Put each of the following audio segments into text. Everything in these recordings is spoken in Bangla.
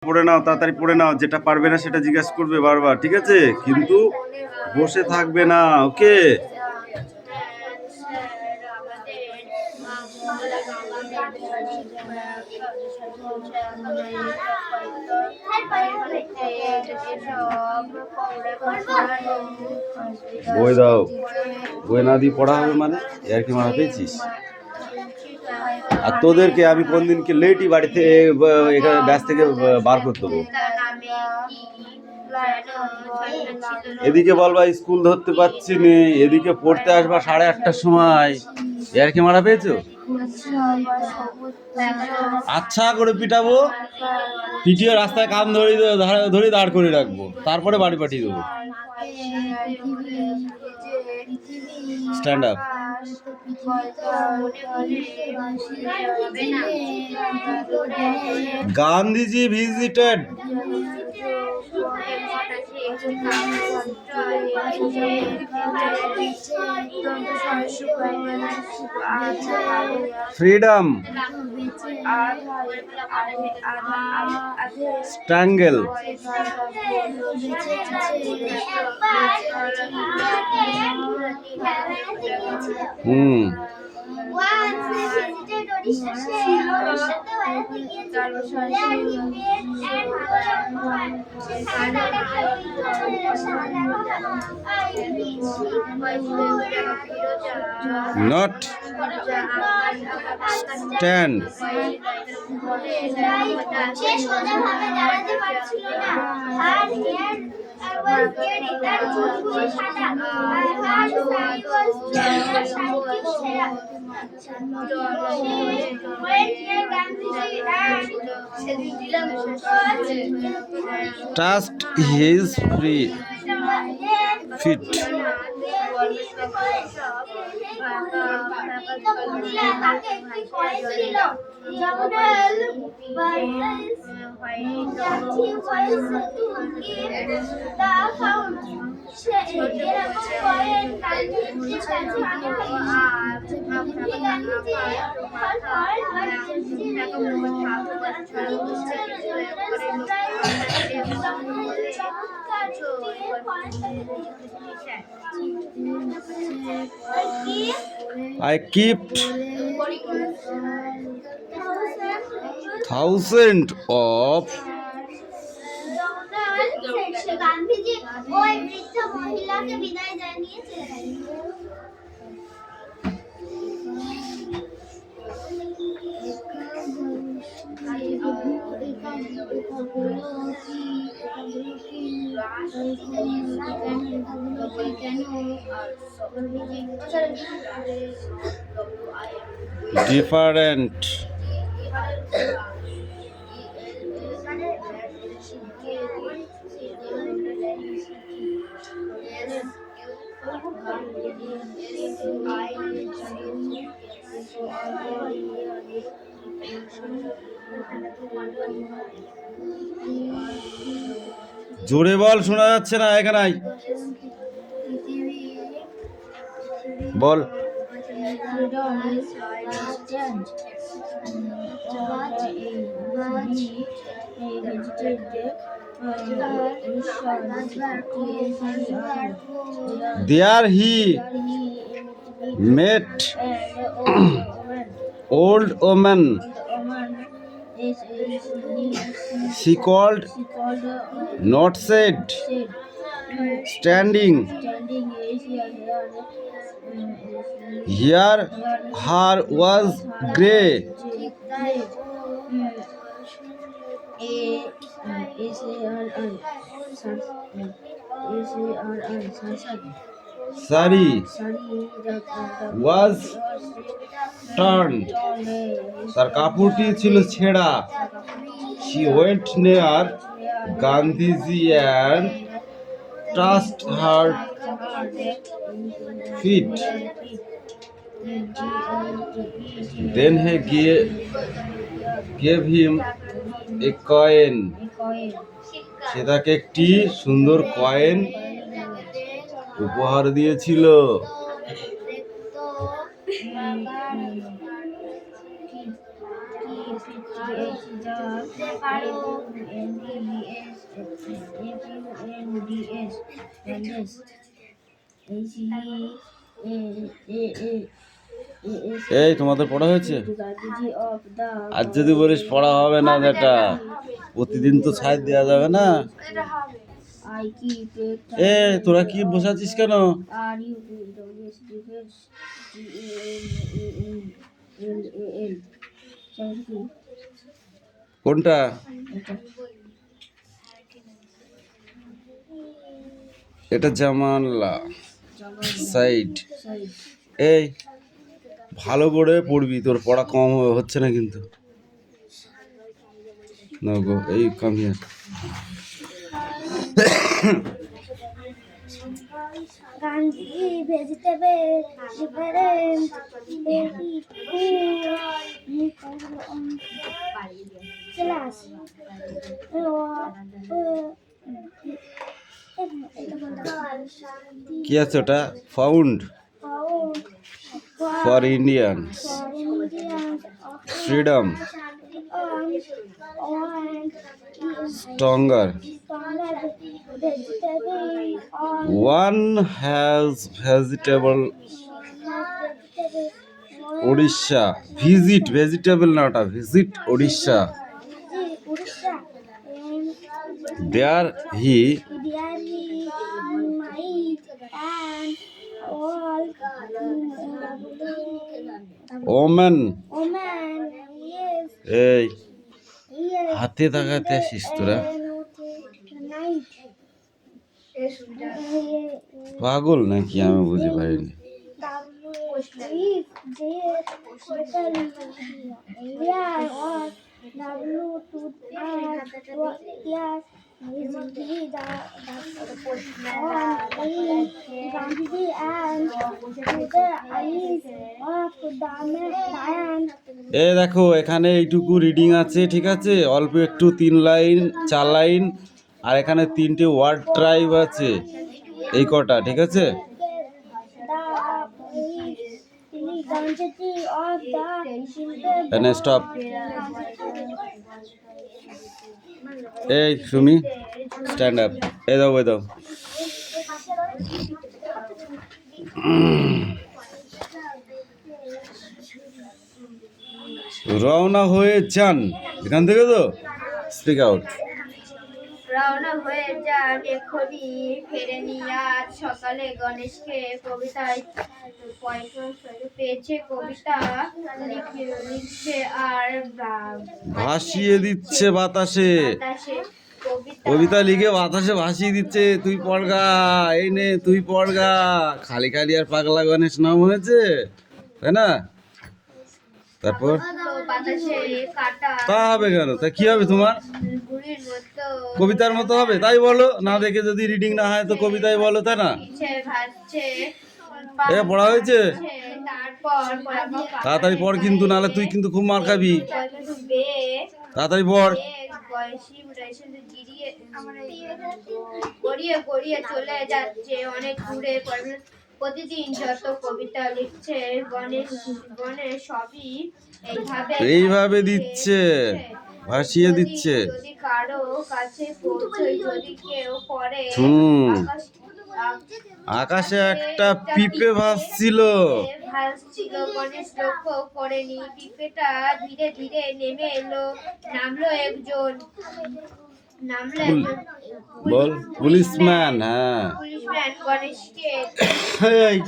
পড়ে নাও, তাড়াতাড়ি পড়ে নাও, যেটা পারবে না সেটা জিজ্ঞাসা করবে বারবার, ঠিক আছে? কিন্তু বসে থাকবে না, ওকে? বই দাও, বই না দিয়ে পড়া হবে মানে আর কি মারা পেয়েছিস? আর তোদেরকে আমি কোনদিনকে লেটই বাড়িতে এখানে ব্যাস থেকে বার করতে দেবো। এদিকে বলবা স্কুল ধরতে পারছি নি, এদিকে পড়তে আসবা 8:30টার সময়, আর কি মারা পেয়েছো? আচ্ছা করে পিটাবো, পিটিয়ে রাস্তায় কান ধরে দাঁড় করে রাখবো, তারপরে বাড়ি পাঠিয়ে দেবো। Stand up. Gandhiji visited freedom, strangle, not stand, trust his feet, I kept thousands of Gandhiji ওই বৃদ্ধ মহিলাকে বিদায় জানিয়েছিলেন। different, জোরে বল, শোনা যাচ্ছে না এখানে, বল। There he met old woman. She called, not said, standing. Here her was grey. Sari was turned. তার কাপড়টি ছিল ছেঁড়া। She went near Gandhiji and touched her feet. Then he gave him a coin. সে তাকে একটি সুন্দর কয়েন উপহার দিয়েছিল। এই তোমাদের পড়া হয়েছে? আজ যদি বলিস পড়া হবে না যেটা প্রতিদিন তো ছাড় দেওয়া যাবে না। এ তোরা কি বসাচ্ছিস কেন? কোনটা? এটা জামানলা সাইড। এই ভালো করে পড়বি, তোর পড়া কম হচ্ছে না কিন্তু। না গো, এই come here. Gandhi vegetable different baby class কি আছে ওটা? Found for Indian freedom stronger one has vegetable Odisha visit vegetable না ওটা visit Odisha there he women এই হাতে তাকাতে আসিস তোরা পাগল নাকি আমি বুঝতে পারিনি। এ দেখো এখানে এইটুকু রিডিং আছে, ঠিক আছে, অল্প একটু 3 লাইন 4 লাইন, আর এখানে 3টে ওয়ার্ড ট্রাইব আছে, এই কটা, ঠিক আছে। স্টপ। এই সুমি স্ট্যান্ড আপ। এ দাও এ দাও। রওনা হয়ে যান এখান থেকে, তো স্পিক আউট। রওনা হয়ে যান এক্ষুনি ফেরেনি আজ সকালে গণেশকে কবিতায় পেয়েছে, কবিতা লিখছে আর ভাসিয়ে দিচ্ছে বাতাসে, কবিতা লিখে বাতাসে ভাসিয়ে দিচ্ছে। তুই পড়গা, এই নে তুই পড়গা। খালি খালি আর পাগলা গণেশ নাম হয়েছে, তাই না? তারপর তা হবে কেন? তা কি হবে তোমার? কবিতার মতো হবে, তাই বলো না। দেখে যদি রিডিং না হয় তো কবিতাই বলো, তাই না? এ পড়া হয়েছে? তাড়াতাড়ি পড় কিন্তু, নাহলে তুই কিন্তু খুব মার খাবি। তাড়াতাড়ি পড়। গড়িয়ে গড়িয়ে চলে যাচ্ছে অনেক দূরে। প্রতিদিন যত কবিতা লিখছে গণেশ গণেশ সবই এইভাবে দিচ্ছে, ভাসিয়ে দিচ্ছে। যদি কারো কাছে পৌঁছয়, যদি কেউ পড়ে, আকাশে একটা পিঁপে ভাসছিল। গণেশ লক্ষ্য করেনি পিঁপেটা ধীরে ধীরে নেমে এলো। নামলো একজন বল পুলিশম্যান। হ্যাঁ, পুলিশম্যান গণেশকে এই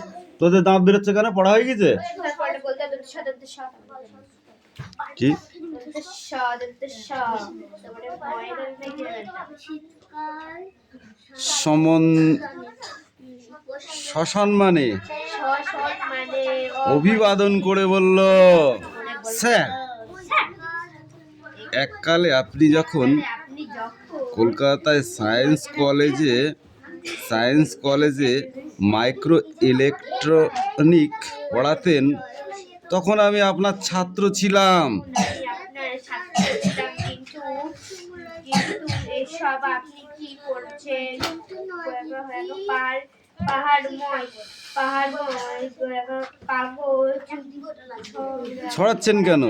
তোদের দাঁত বেরোচ্ছে কেন? পড়া হয়ে গেছে? কি সসম্মানে অভিবাদন করে বলল, স্যার, এককালে আপনি যখন কলকাতায় সায়েন্স কলেজে মাইক্রো ইলেকট্রনিক পড়াতেন, তখন আমি আপনার ছাত্র ছিলাম। পাহাড়ময় কাগজ ছড়াচ্ছেন কেন?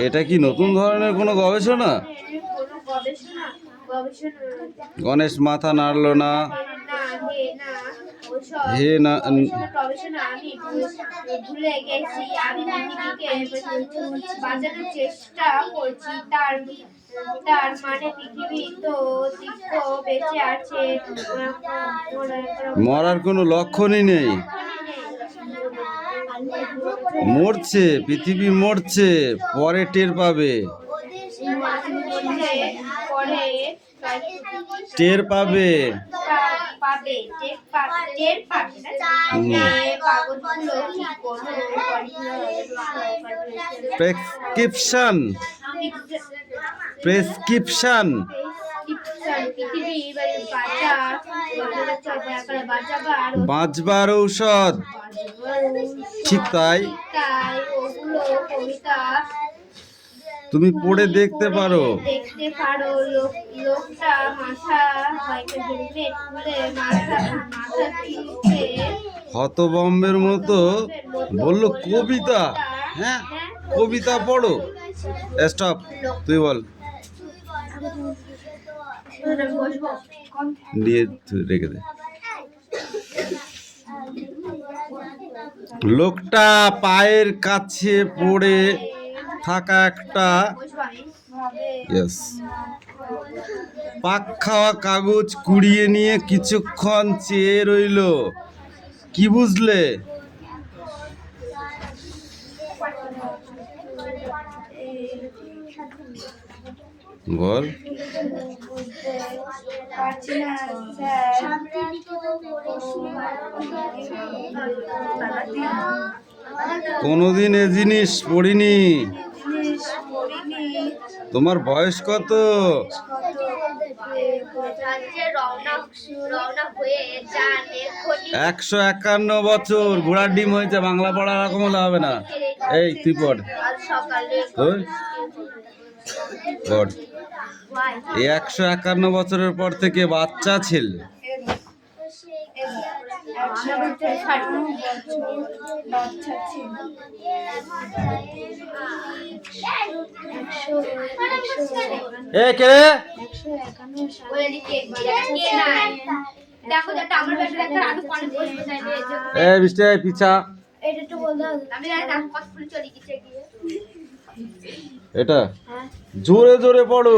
এটা কি নতুন ধরনের কোনো গবেষণা? কোনো গবেষণা গবেষণা গণেশ মাথা নাড়লো না। হে না গবেষণা আমি ভুলে গেছি। আমি পৃথিবীকে বাঁচানোর চেষ্টা করছি। তার মানে পৃথিবী তো বেঁচে আছে, মরার কোনো লক্ষণই নেই। মরছে, পৃথিবী মরছে, পরে টের পাবে। পরে টের পাবে। প্রেসক্রিপশন প্রেসক্রিপশন বাঁচবার ঔষধ। ঠিক তাই, তুমি পড়ে দেখতে পারো। লোকটা মাথা হেলমেট খুলে মাথা হতবম্বের মতো বললো কবিতা। হ্যাঁ, কবিতা পড়ো। স্টপ, তুই বল। দিয়ে রেখে দে। লোকটা পায়ের কাছে পড়ে থাকা একটা পাক খাওয়া কাগজ কুড়িয়ে নিয়ে কিছুক্ষণ চেয়ে রইল। কি বুঝলে? বল। কোনোদিন এ জিনিস পড়িনি। তোমার বয়স কত? 151 বছর। ঘোড়ার ডিম হয়েছে। বাংলা পড়া রকম হলে হবে না। এই তুই পড়। পড়। এই 151 বছরের পর থেকে বাচ্চা ছেলে। এ কে রে? এ বিষ্ণু পিছা। এটা জোরে জোরে পড়ো।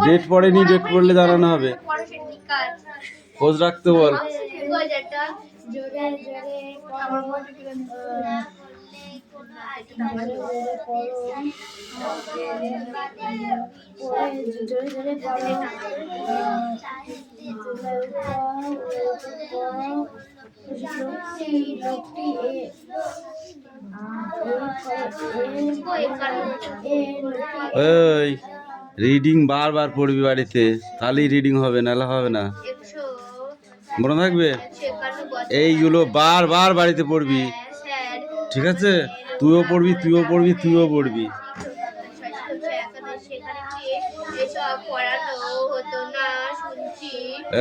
ডেট পড়েনি, ডেট পড়লে জানানো হবে। খোঁজ রাখতে বল। এই রিডিং বারবার পড়বি বাড়িতে, তাহলেই রিডিং হবে, নাহলে হবে না। মনে থাকবে? এইগুলো বারবার বাড়িতে পড়বি, ঠিক আছে? তুইও পড়বি, তুইও পড়বি, তুইও পড়বি।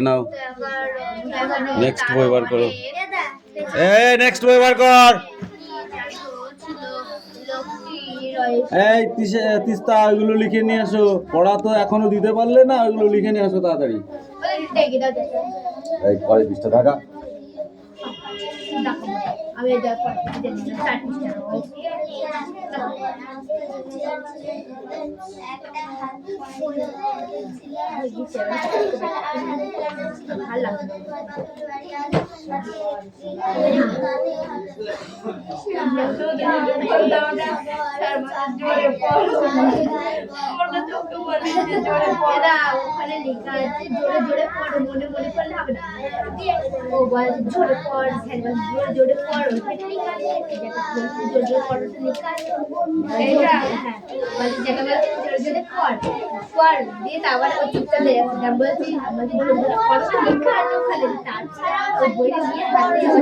নাও নেক্সট বই বার করো। নেক্সট বই বার কর। এই তিস্তা, ওইগুলো লিখে নিয়ে আসো। পড়া তো এখনো দিতে পারলে না, ওইগুলো লিখে নিয়ে আসো তাড়াতাড়ি। এই পরে পৃষ্ঠা থাকা। ওখানে লেখা আছে জোরে জোরে পড়ো, মনে মনে পড়লে হবে না। ও বলছে জোরে পড়, জোরে জোরে পড়ো, সেটা লেখা আছে। জোরে জোরে পড়ো লেখা আছে। এইটা হ্যাঁ, বলছে যেটা বলছে জোরে জোরে পড় দিয়ে তারপর ও চুপচাপ লেখা বলছি আমাদের জোরে জোরে পড়ো লেখা আছে ওখানে। তাছাড়া ওই বইটা দিয়ে হাতে জোরে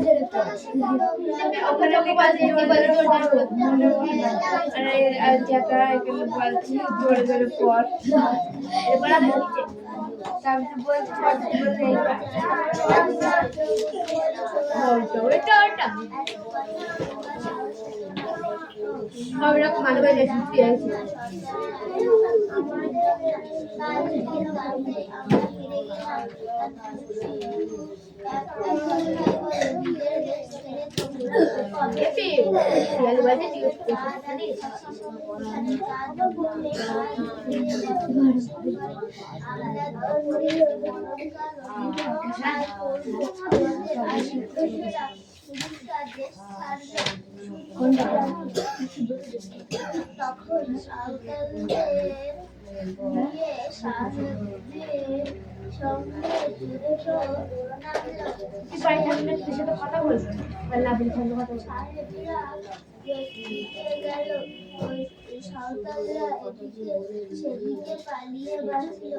জোরে পড়। ওখানে লেখা আছে জোরে জোরে পড়ো, মনে মনে আর যেটা এখানে বলছি জোরে জোরে পড়। এবার বলছে তারপরে বলতে ওটা সব রকম আলু ভাজা শিখতে আছে আলু ভাজা তখন সাঁওতালদের নিয়ে সাহেবদের সঙ্গে সাথে কথা বলবো সাহেবরা গেল সাঁওতালরা এদিকে সেদিকে পালিয়ে বাঁচল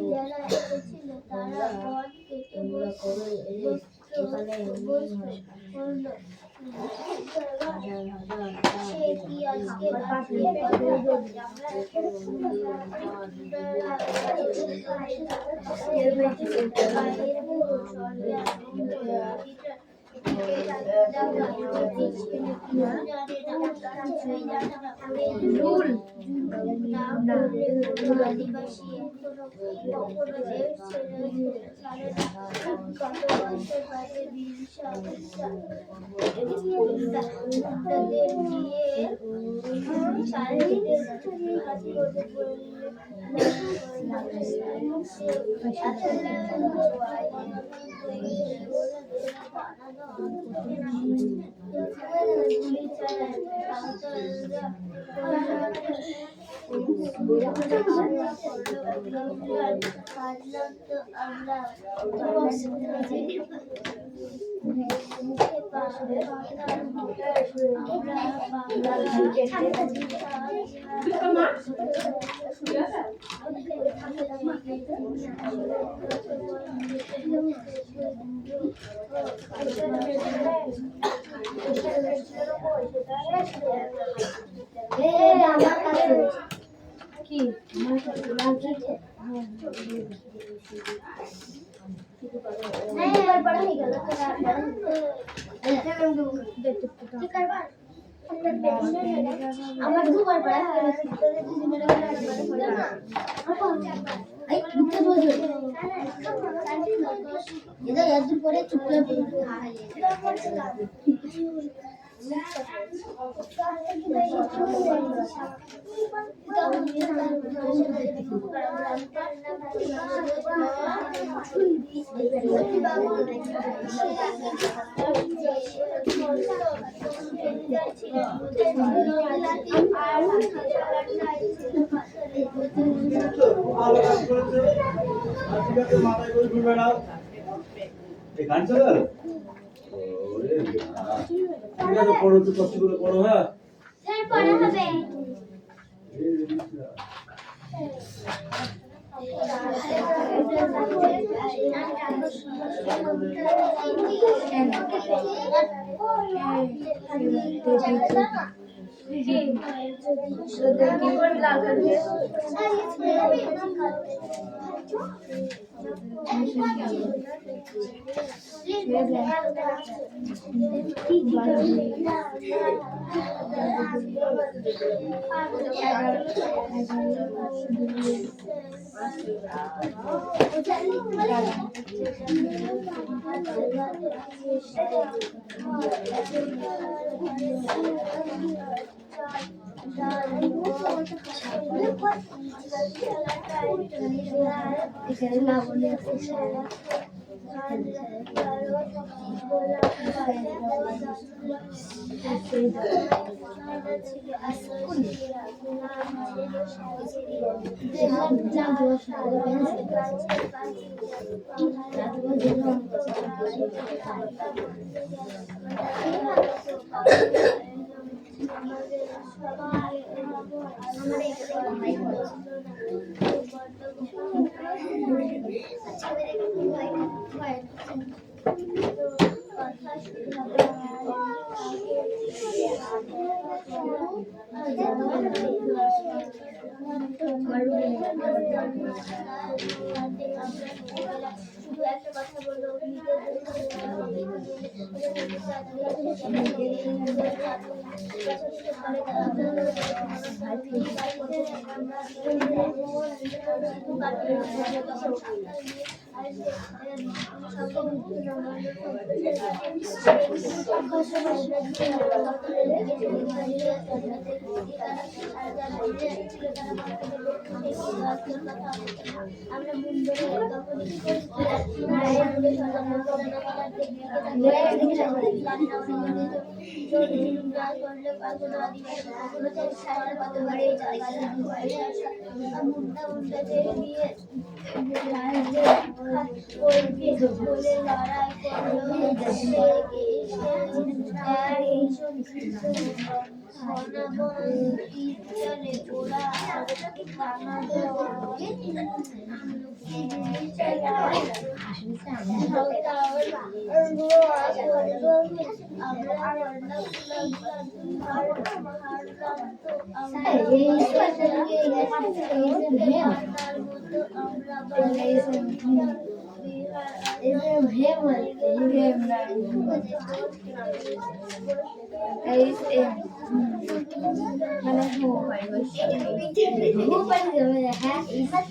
যারা এসেছিল তারা পথ কেটে সে কি আজকে আদিবাসী এখনো কখনো দেশ ছেড়ে ছাড়ে না কত বছর বাদে বিরসা তাদের নিয়ে চারিদিকে হাত করে কি আমার দুবার পড়া একদিন পরে চুপ করে পড়ো তো কষ্ট করে পড়ো হ্যাঁ পড়া হবে শুধু একটা কথা বলবো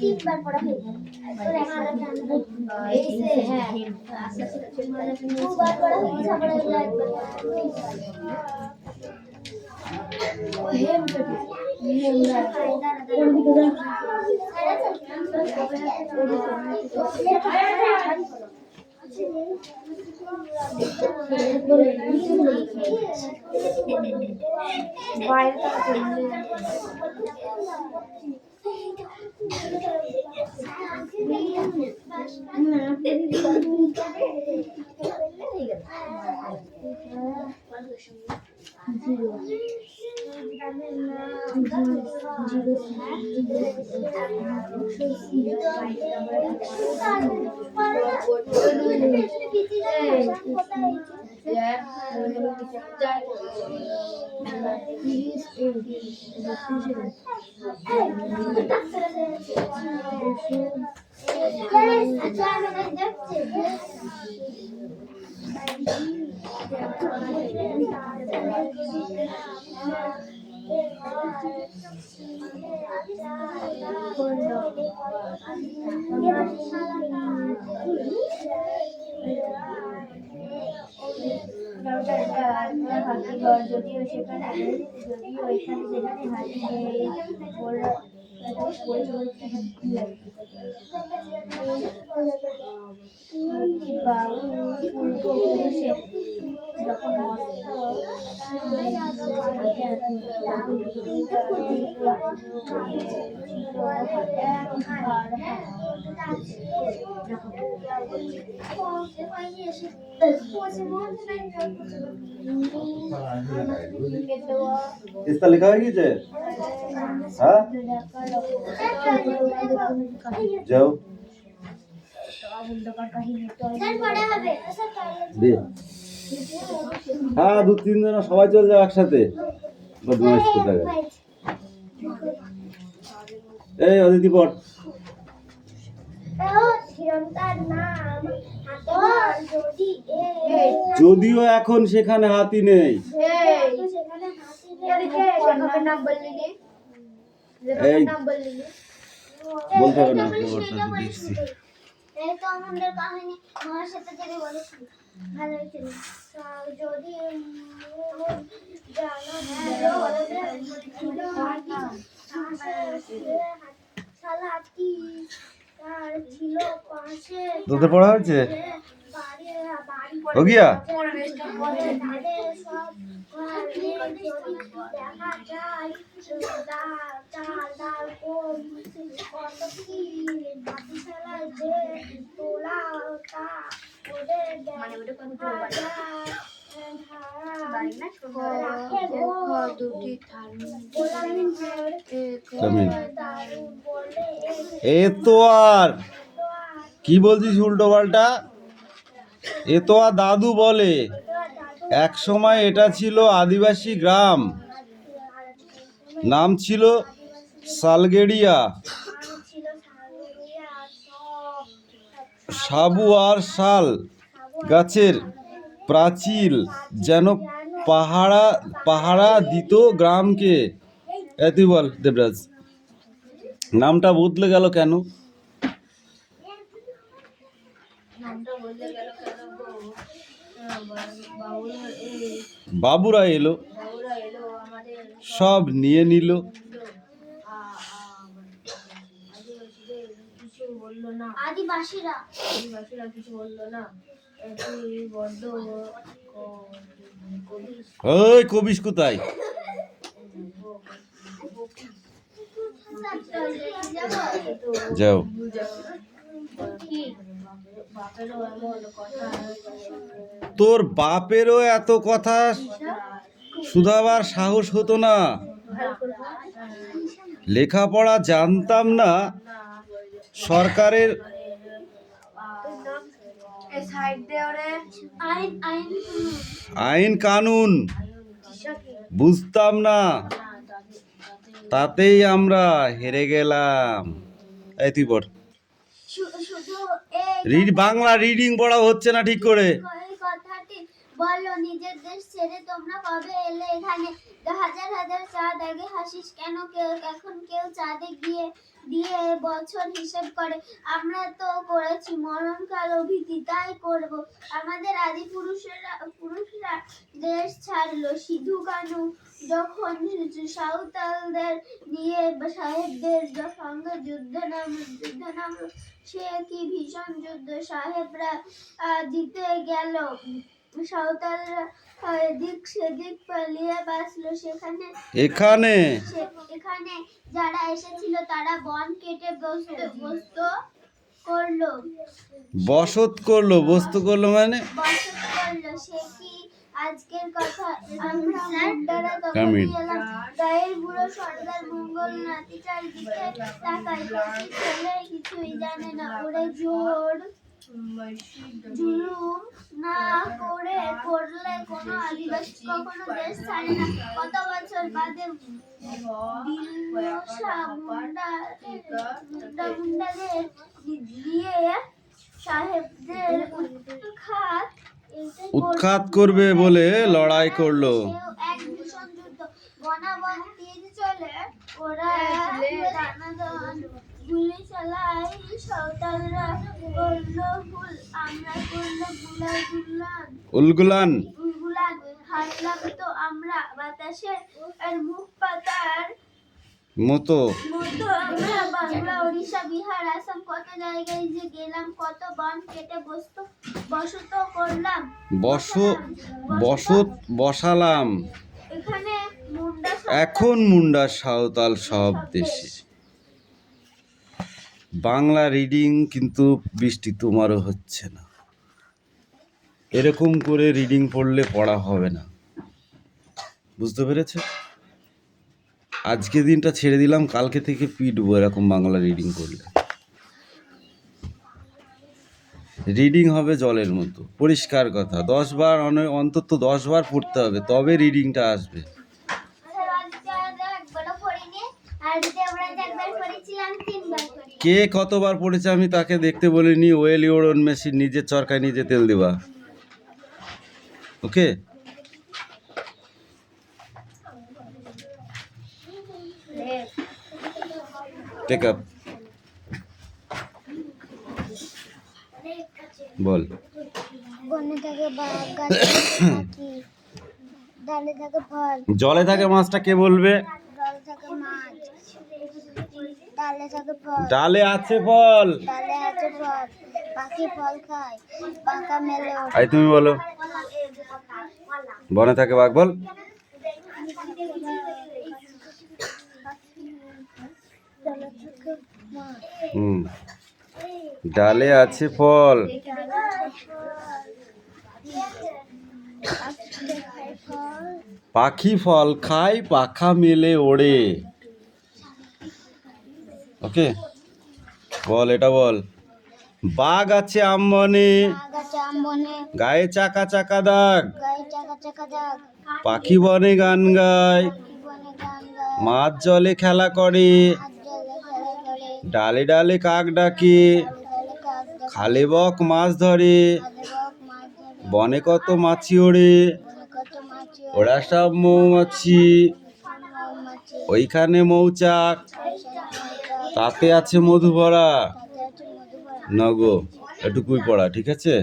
তিনবার পড়া হয়ে যাবে দুবার পড়া হয়ে যদিও সেখানে इसका लिखा है कि हाँ जाओ दे हाँ 2-3 জন সবাই চলে যাও একসাথে বদমাইশ কোথাকার এই অদিতি পড় যদিও এখন সেখানে হাতি নেই এই বলতে হবে না দেখছি এই তো আমাদের কাহিনী মার সাথে যেটা বলেছি ভালো ছিল যদি জানো সালাতি আর ছিল পাশে তোদের পড়া হয়েছে हो गया এ তো আর কি বলছিস উল্টো পাল্টা এ তো আর দাদু বলে এক সময় এটা ছিল আদিবাসী গ্রাম নাম ছিল সালগেড়িয়া সাবু আর শাল গাছের প্রাচীর যেন পাহারা দিত গ্রামকে। তুই বল দেবরাজ, নামটা বদলে গেল কেন? নামটা বদলে গেল কেন গো? বাবুরা বাবুরা এলো, বাবুরা এলো আমাদের সব নিয়ে নিল। আদিবাসীদের কিছু বললো না, আদিবাসীরা আদিবাসীরা কিছু বললো না। তুই বড্ড কবি ওই কবিস কোথায়? যাও। বাপেরও এমন কথা, তোর বাপেরও এত কথা শুধাবার সাহস হতো না? লেখাপড়া জানতাম না, সরকারের আইন আইন আইন কানুন বুঝতাম না, তাতেই আমরা হেরে গেলাম। এই তুই পড়। শুধু বাংলা রিডিং পড়া হচ্ছে না ঠিক করে। এই কথাটি বলো, নিজের দেশ ছেড়ে তোমরা কবে এলে এখানে? হাজার হাজার চাঁদ আগে হাসিস কেন? এখন কেউ চাঁদে গিয়ে দিয়ে বছর হিসেব করে। আমরা তো করেছি মরণকাল অভিধি, তাই করব। আমাদের আদি পুরুষরা দেশ ছাড়লো সিধু কানু যখন সাঁওতালদের নিয়ে সাহেবদের সঙ্গে যুদ্ধ নামলো। সে কি ভীষণ যুদ্ধ! সাহেবরা দিতে গেল, সাঁওতালরা এদিক সেদিক পালিয়ে বাঁচলো। এখানে যারা এসেছিল তারা বন কেটে বসত করলো মানে বসত করলো। সে কি আজকের কথা? আমরা মুন্ডারা তখনই এলাম। গায়ের বুড়ো সর্দার মঙ্গল নাতি চারিদিকে তাকায়। প্রতি ছেলে কিছুই জানে না। ওরে জুলুম না করলে কোনো আদিবাসী কখনো দেশ ছাড়ে না। কত বছর বাদে মুন্ডাদের দিয়ে সাহেবদের উৎখাত করবে বলে লড়াই করলো। এক ভীষণ যুদ্ধ, বনাবন তীর চলে, ওরা দানাদান গুলি চালায়। সাঁওতালরা করলো হুল, আমরা করলো উলগুলান। হারলাম তো আমরা বাতাসের আর মুখ পাতার মতো। আমরা বাংলা, ওড়িশা, বিহার, আসাম কত জায়গায় যে গেলাম। কত বন কেটে বসত করলাম, বসালাম। এখানে এখন মুন্ডা সাঁওতাল সব দেশে। বাংলা রিডিং কিন্তু বৃষ্টি তোমারও হচ্ছে না। এরকম করে রিডিং পড়লে পড়া হবে না, বুঝতে পেরেছো? আজকে দিনটা ছেড়ে দিলাম, কালকে থেকে পিটবো এরকম বাংলা রিডিং করলে। রিডিং হবে জলের মতো, পরিষ্কার কথা। 10 বার অন্তত 10 বার পড়তে হবে, তবে রিডিংটা আসবে। কে কতবার পড়েছে আমি তাকে দেখতে বলিনি। ওয়েল ইওর ওন মেশিন, নিজের চরকায় নিজে তেল দিবা। ওকে, টেক আপ। বল। বনে থাকে বাঘ, গাছে পাখি, ডালে থাকে ফল। জলে থাকে মাছটা কে বলবে? জলে থাকে মাছ, ডালে থাকে ফল। ডালে আছে ফল, ডালে আছে ফল, পাখি ফল খায়, পাকা মেলে ওঠে। আই তুমি বলো। বনে থাকে বাঘ, বল। ডালে থাকে মাছ, ডালে আছে ফল, পাখি ফল খায়, পাখা মেলে ওড়ে। ওকে, বল, এটা বল। বাঘ আছে আমবনে, গায়ে চাকা চাকা দাগ, পাখি বনে গান গায়, মাছ জলে খেলা করে, ডালে ডালে কাক ডাকে, খালে বক মাছ ধরে, বক মাছ ধরে, বনে কত মাছি ওড়ে, কত মাছ ওরা সব মৌমাছি, মৌমাছি, ওইখানে মৌচাক, তাতে আছে মধু ভরা। তাতে আছে মধু ভরা। নগো এটুকুই পড়া, ঠিক আছে।